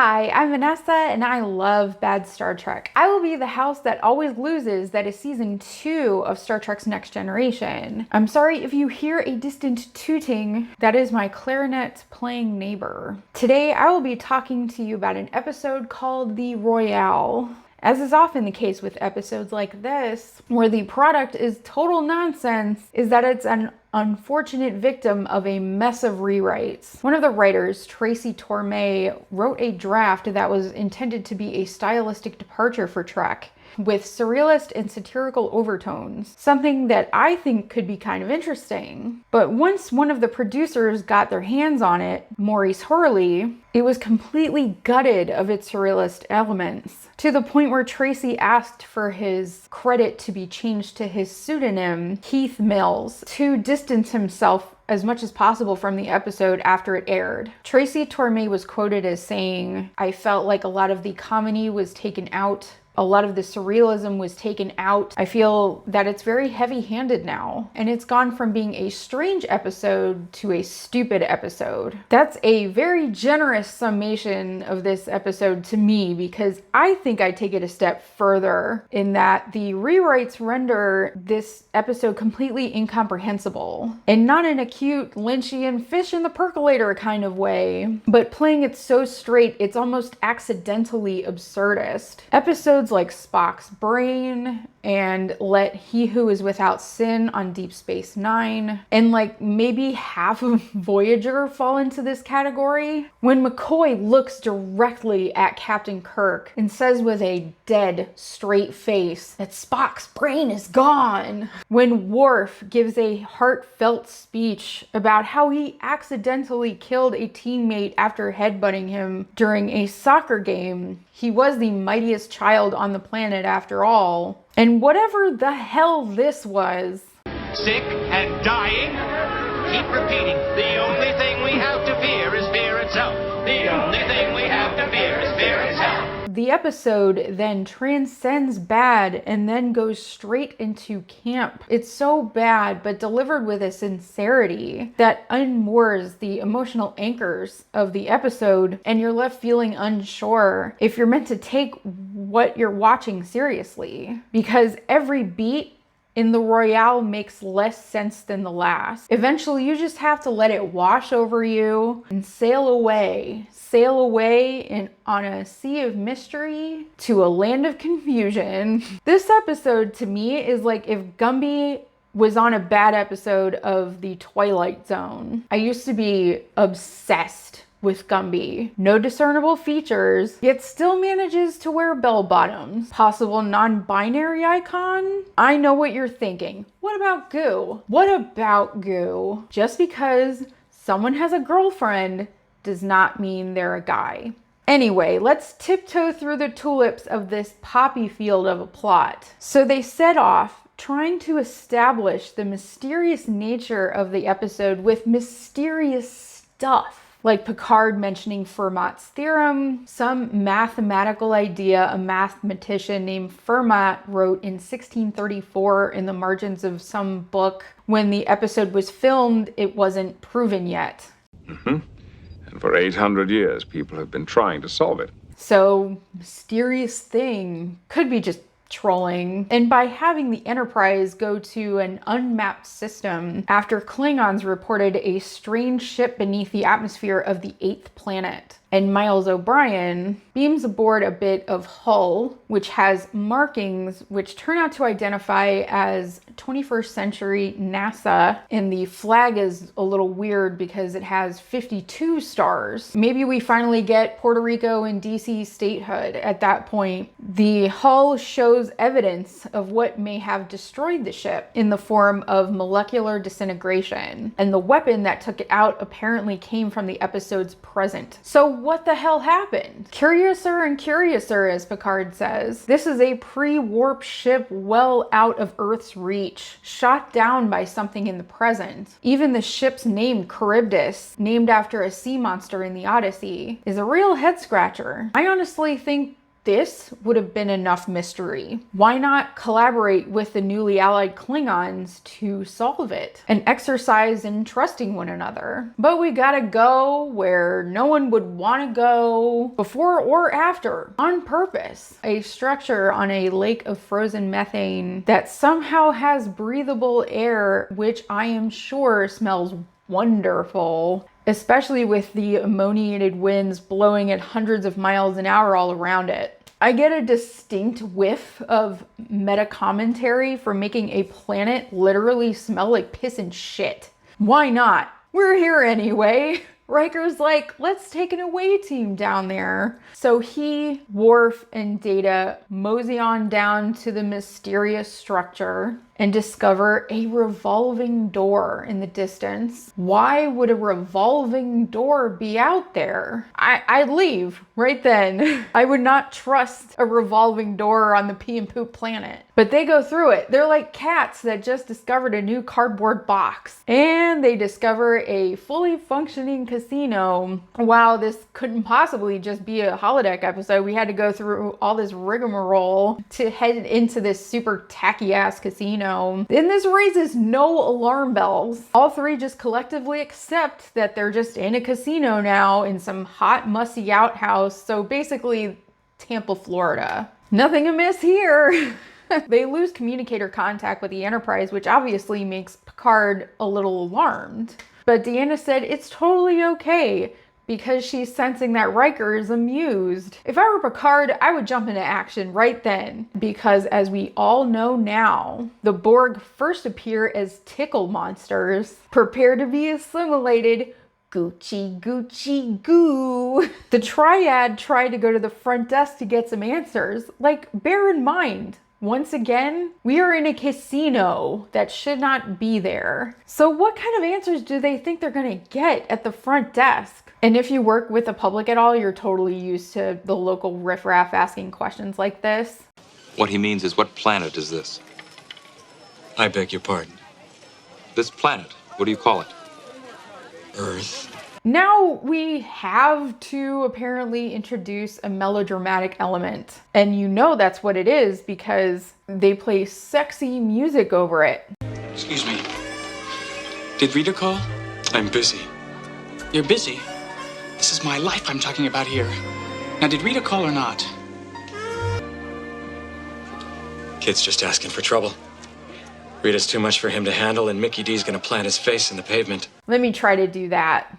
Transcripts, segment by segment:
Hi, I'm Vanessa and I love bad Star Trek. I will be the house that always loses that is season 2 of Star Trek's Next Generation. I'm sorry if you hear a distant tooting, that is my clarinet playing neighbor. Today I will be talking to you about an episode called the Royale. As is often the case with episodes like this, where the product is total nonsense, is that it's an unfortunate victim of a mess of rewrites. One of the writers, Tracy Torme, wrote a draft that was intended to be a stylistic departure for Trek, with surrealist and satirical overtones, something that I think could be kind of interesting. But once one of the producers got their hands on it, Maurice Hurley, it was completely gutted of its surrealist elements, to the point where Tracy asked for his credit to be changed to his pseudonym, Keith Mills, to distance himself as much as possible from the episode after it aired. Tracy Torme was quoted as saying, "I felt like a lot of the comedy was taken out. A lot of the surrealism was taken out. I feel that it's very heavy-handed now, and it's gone from being a strange episode to a stupid episode." That's a very generous summation of this episode to me, because I think I take it a step further in that the rewrites render this episode completely incomprehensible, and not in a cute Lynchian fish in the percolator kind of way, but playing it so straight it's almost accidentally absurdist. Episodes like Spock's Brain and Let He Who Is Without Sin on Deep Space Nine, and like maybe half of Voyager fall into this category. When McCoy looks directly at Captain Kirk and says with a dead straight face that Spock's brain is gone. When Worf gives a heartfelt speech about how he accidentally killed a teammate after headbutting him during a soccer game. He was the mightiest child on the planet after all. And whatever the hell this was. Sick and dying? Keep repeating. The only thing we have to fear is fear itself. The only thing we have to fear is fear itself. The episode then transcends bad and then goes straight into camp. It's so bad, but delivered with a sincerity that unmoors the emotional anchors of the episode, and you're left feeling unsure if you're meant to take what you're watching seriously, because every beat in the Royale makes less sense than the last. Eventually, you just have to let it wash over you and sail away on a sea of mystery to a land of confusion. This episode to me is like if Gumby was on a bad episode of The Twilight Zone. I used to be obsessed with Gumby. No discernible features, yet still manages to wear bell bottoms. Possible non-binary icon? I know what you're thinking. What about Goo? What about Goo? Just because someone has a girlfriend does not mean they're a guy. Anyway, let's tiptoe through the tulips of this poppy field of a plot. So they set off trying to establish the mysterious nature of the episode with mysterious stuff. Like Picard mentioning Fermat's theorem, some mathematical idea a mathematician named Fermat wrote in 1634 in the margins of some book. When the episode was filmed, it wasn't proven yet. And for 800 years, people have been trying to solve it. So, mysterious thing could be just trolling. And by having the Enterprise go to an unmapped system after Klingons reported a strange ship beneath the atmosphere of the 8th planet. And Miles O'Brien beams aboard a bit of hull, which has markings which turn out to identify as 21st century NASA. And the flag is a little weird because it has 52 stars. Maybe we finally get Puerto Rico and DC statehood at that point. The hull shows evidence of what may have destroyed the ship in the form of molecular disintegration. And the weapon that took it out apparently came from the episode's present. So what the hell happened? Curiouser and curiouser, as Picard says. This is a pre-warp ship well out of Earth's reach, shot down by something in the present. Even the ship's name, Charybdis, named after a sea monster in the Odyssey, is a real head scratcher. I honestly think this would have been enough mystery. Why not collaborate with the newly allied Klingons to solve it? An exercise in trusting one another. But we gotta go where no one would want to go before or after, on purpose. A structure on a lake of frozen methane that somehow has breathable air, which I am sure smells wonderful, especially with the ammoniated winds blowing at hundreds of miles an hour all around it. I get a distinct whiff of metacommentary for making a planet literally smell like piss and shit. Why not? We're here anyway. Riker's like, let's take an away team down there. So he, Worf, and Data mosey on down to the mysterious structure and discover a revolving door in the distance. Why would a revolving door be out there? I'd leave right then. I would not trust a revolving door on the pee and poop planet. But they go through it. They're like cats that just discovered a new cardboard box. And they discover a fully functioning casino. Wow, this couldn't possibly just be a holodeck episode. We had to go through all this rigmarole to head into this super tacky ass casino. And this raises no alarm bells. All three just collectively accept that they're just in a casino now in some hot, musty outhouse. So basically, Tampa, Florida. Nothing amiss here. They lose communicator contact with the Enterprise, which obviously makes Picard a little alarmed. But Deanna said it's totally okay, because she's sensing that Riker is amused. If I were Picard, I would jump into action right then. Because as we all know now, the Borg first appear as tickle monsters, prepare to be assimilated. Gucci, Gucci, goo. The Triad tried to go to the front desk to get some answers. Like, bear in mind, once again, we are in a casino that should not be there. So what kind of answers do they think they're gonna get at the front desk? And if you work with the public at all, you're totally used to the local riffraff asking questions like this. What he means is, what planet is this? I beg your pardon. This planet, what do you call it? Earth. Now we have to apparently introduce a melodramatic element. And you know that's what it is because they play sexy music over it. Excuse me. Did Rita call? I'm busy. You're busy? This is my life I'm talking about here. Now, did Rita call or not? Kid's just asking for trouble. Rita's too much for him to handle, and Mickey D's gonna plant his face in the pavement. Let me try to do that.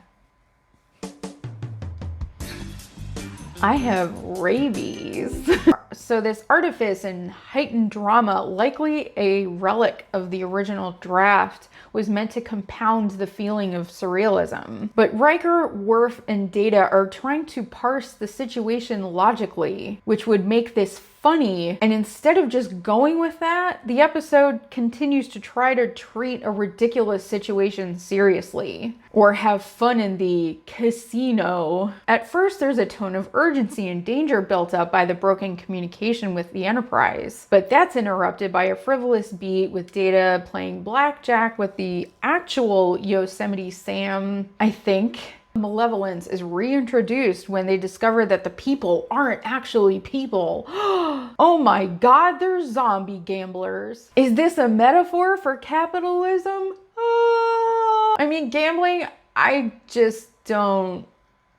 I have rabies. So this artifice and heightened drama, likely a relic of the original draft, was meant to compound the feeling of surrealism. But Riker, Worf, and Data are trying to parse the situation logically, which would make this funny. And instead of just going with that, the episode continues to try to treat a ridiculous situation seriously or have fun in the casino. At first, there's a tone of urgency and danger built up by the broken communication with the Enterprise, but that's interrupted by a frivolous beat with Data playing blackjack with the actual Yosemite Sam, I think. Malevolence is reintroduced when they discover that the people aren't actually people. Oh my god, they're zombie gamblers. Is this a metaphor for capitalism? I mean, gambling, I just don't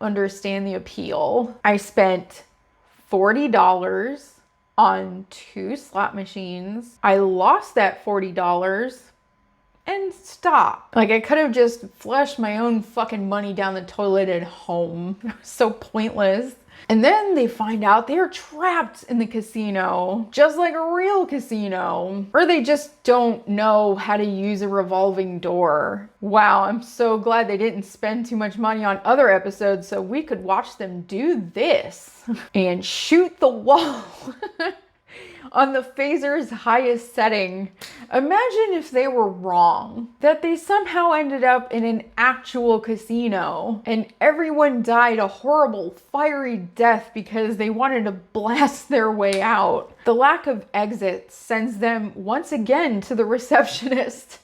understand the appeal. I spent $40 on 2 slot machines. I lost that $40 and stop. Like, I could have just flushed my own fucking money down the toilet at home. It was so pointless. And then they find out they're trapped in the casino, just like a real casino. Or they just don't know how to use a revolving door. Wow, I'm so glad they didn't spend too much money on other episodes so we could watch them do this and shoot the wall. on the phaser's highest setting. Imagine if they were wrong, that they somehow ended up in an actual casino and everyone died a horrible fiery death because they wanted to blast their way out. The lack of exits sends them once again to the receptionist,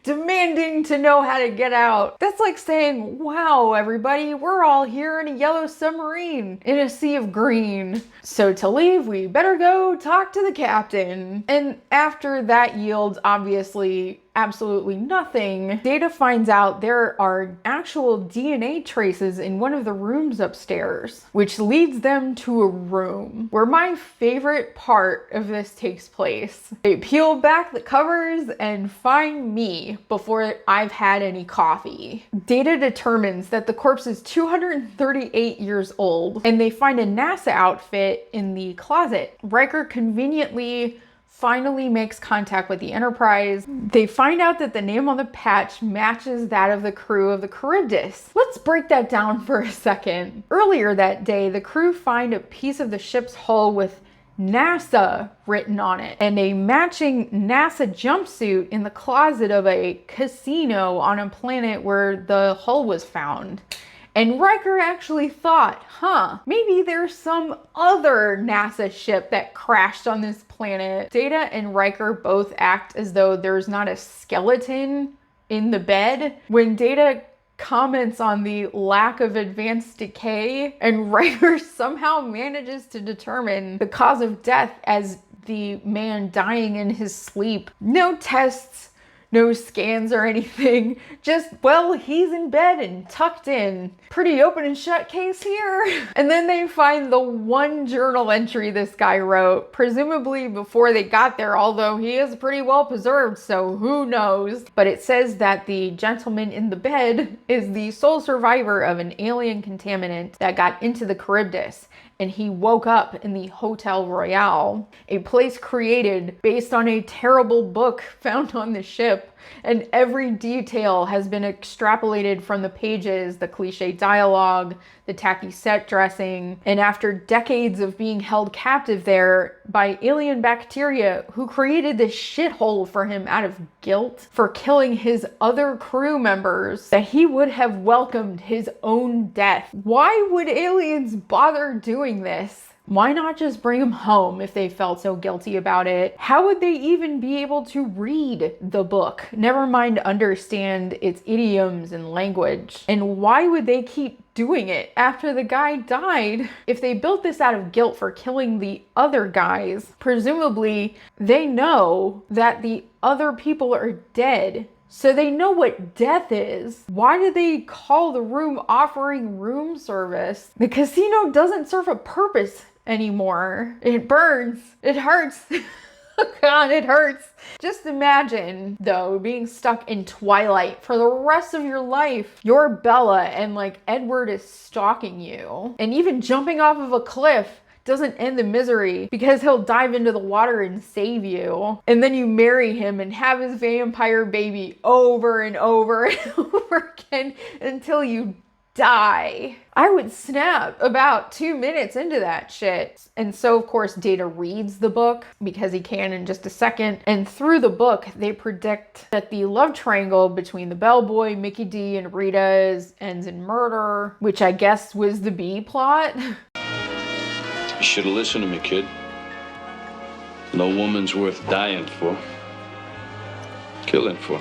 demanding to know how to get out. That's like saying, wow, everybody, we're all here in a yellow submarine in a sea of green. So to leave, we better go talk to the captain. And after that yields obviously absolutely nothing, Data finds out there are actual DNA traces in one of the rooms upstairs, which leads them to a room where my favorite part of this takes place. They peel back the covers and find me before I've had any coffee. Data determines that the corpse is 238 years old, and they find a NASA outfit in the closet. Riker conveniently finally makes contact with the Enterprise. They find out that the name on the patch matches that of the crew of the Charybdis. Let's break that down for a second. Earlier that day, the crew find a piece of the ship's hull with NASA written on it and a matching NASA jumpsuit in the closet of a casino on a planet where the hull was found. And Riker actually thought, maybe there's some other NASA ship that crashed on this planet. Data and Riker both act as though there's not a skeleton in the bed. When Data comments on the lack of advanced decay, and Riker somehow manages to determine the cause of death as the man dying in his sleep. No tests, no scans or anything, just, well, he's in bed and tucked in. Pretty open and shut case here. And then they find the one journal entry this guy wrote, presumably before they got there, although he is pretty well preserved, so who knows. But it says that the gentleman in the bed is the sole survivor of an alien contaminant that got into the Charybdis, and he woke up in the Hotel Royale, a place created based on a terrible book found on the ship, and every detail has been extrapolated from the pages, the cliche dialogue, the tacky set dressing, and after decades of being held captive there by alien bacteria who created this shithole for him out of guilt for killing his other crew members, that he would have welcomed his own death. Why would aliens bother doing this? Why not just bring him home if they felt so guilty about it? How would they even be able to read the book? Never mind understand its idioms and language. And why would they keep doing it after the guy died? If they built this out of guilt for killing the other guys, presumably they know that the other people are dead. So they know what death is. Why do they call the room offering room service? The casino doesn't serve a purpose anymore. It burns. It hurts. Oh God, it hurts. Just imagine, though, being stuck in Twilight for the rest of your life. You're Bella and like Edward is stalking you. And even jumping off of a cliff doesn't end the misery because he'll dive into the water and save you. And then you marry him and have his vampire baby over and over and over again until you die. I would snap about 2 minutes into that shit. And so of course Data reads the book because he can in just a second. And through the book, they predict that the love triangle between the bellboy, Mickey D, and Rita ends in murder, which I guess was the B plot. You should have listened to me, kid. No woman's worth dying for. Killing for.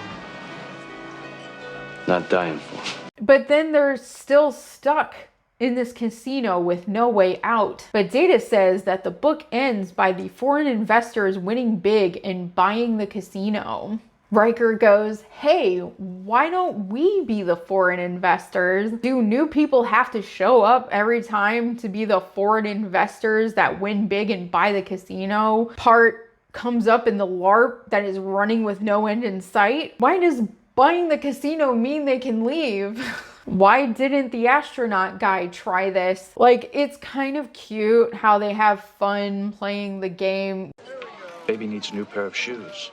Not dying for. But then they're still stuck in this casino with no way out. But Data says that the book ends by the foreign investors winning big and buying the casino. Riker goes, hey, why don't we be the foreign investors? Do new people have to show up every time to be the foreign investors that win big and buy the casino? Part comes up in the LARP that is running with no end in sight. Why does buying the casino mean they can leave? Why didn't the astronaut guy try this? Like, it's kind of cute how they have fun playing the game. Baby needs a new pair of shoes.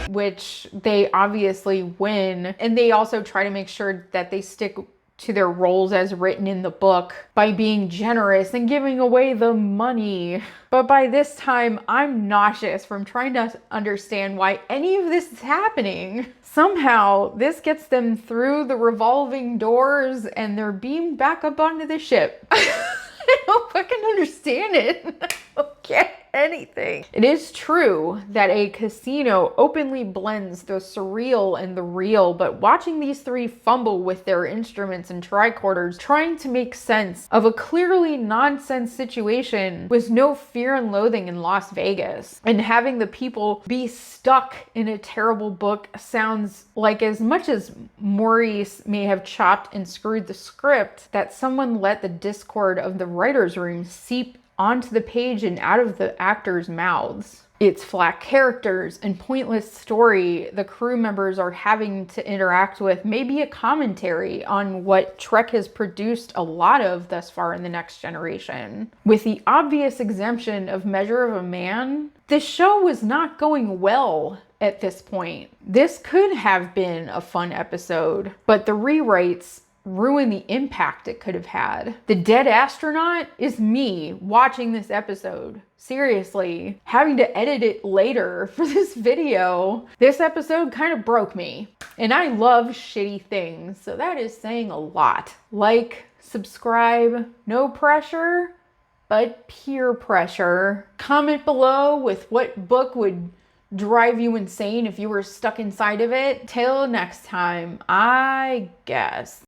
Which they obviously win. And they also try to make sure that they stick to their roles as written in the book by being generous and giving away the money. But by this time, I'm nauseous from trying to understand why any of this is happening. Somehow, this gets them through the revolving doors and they're beamed back up onto the ship. I don't fucking understand it. I don't get anything. It is true that a casino openly blends the surreal and the real, but watching these three fumble with their instruments and tricorders, trying to make sense of a clearly nonsense situation with no fear and loathing in Las Vegas, and having the people be stuck in a terrible book sounds like, as much as Maurice may have chopped and screwed the script, that someone let the discord of the writer's room seep onto the page and out of the actors' mouths. It's flat characters and pointless story the crew members are having to interact with, maybe a commentary on what Trek has produced a lot of thus far in The Next Generation. With the obvious exemption of Measure of a Man, this show was not going well at this point. This could have been a fun episode, but the rewrites ruin the impact it could have had. The dead astronaut is me watching this episode. Seriously, having to edit it later for this video. This episode kind of broke me. And I love shitty things, so that is saying a lot. Like, subscribe, no pressure, but peer pressure. Comment below with what book would drive you insane if you were stuck inside of it. Till next time, I guess.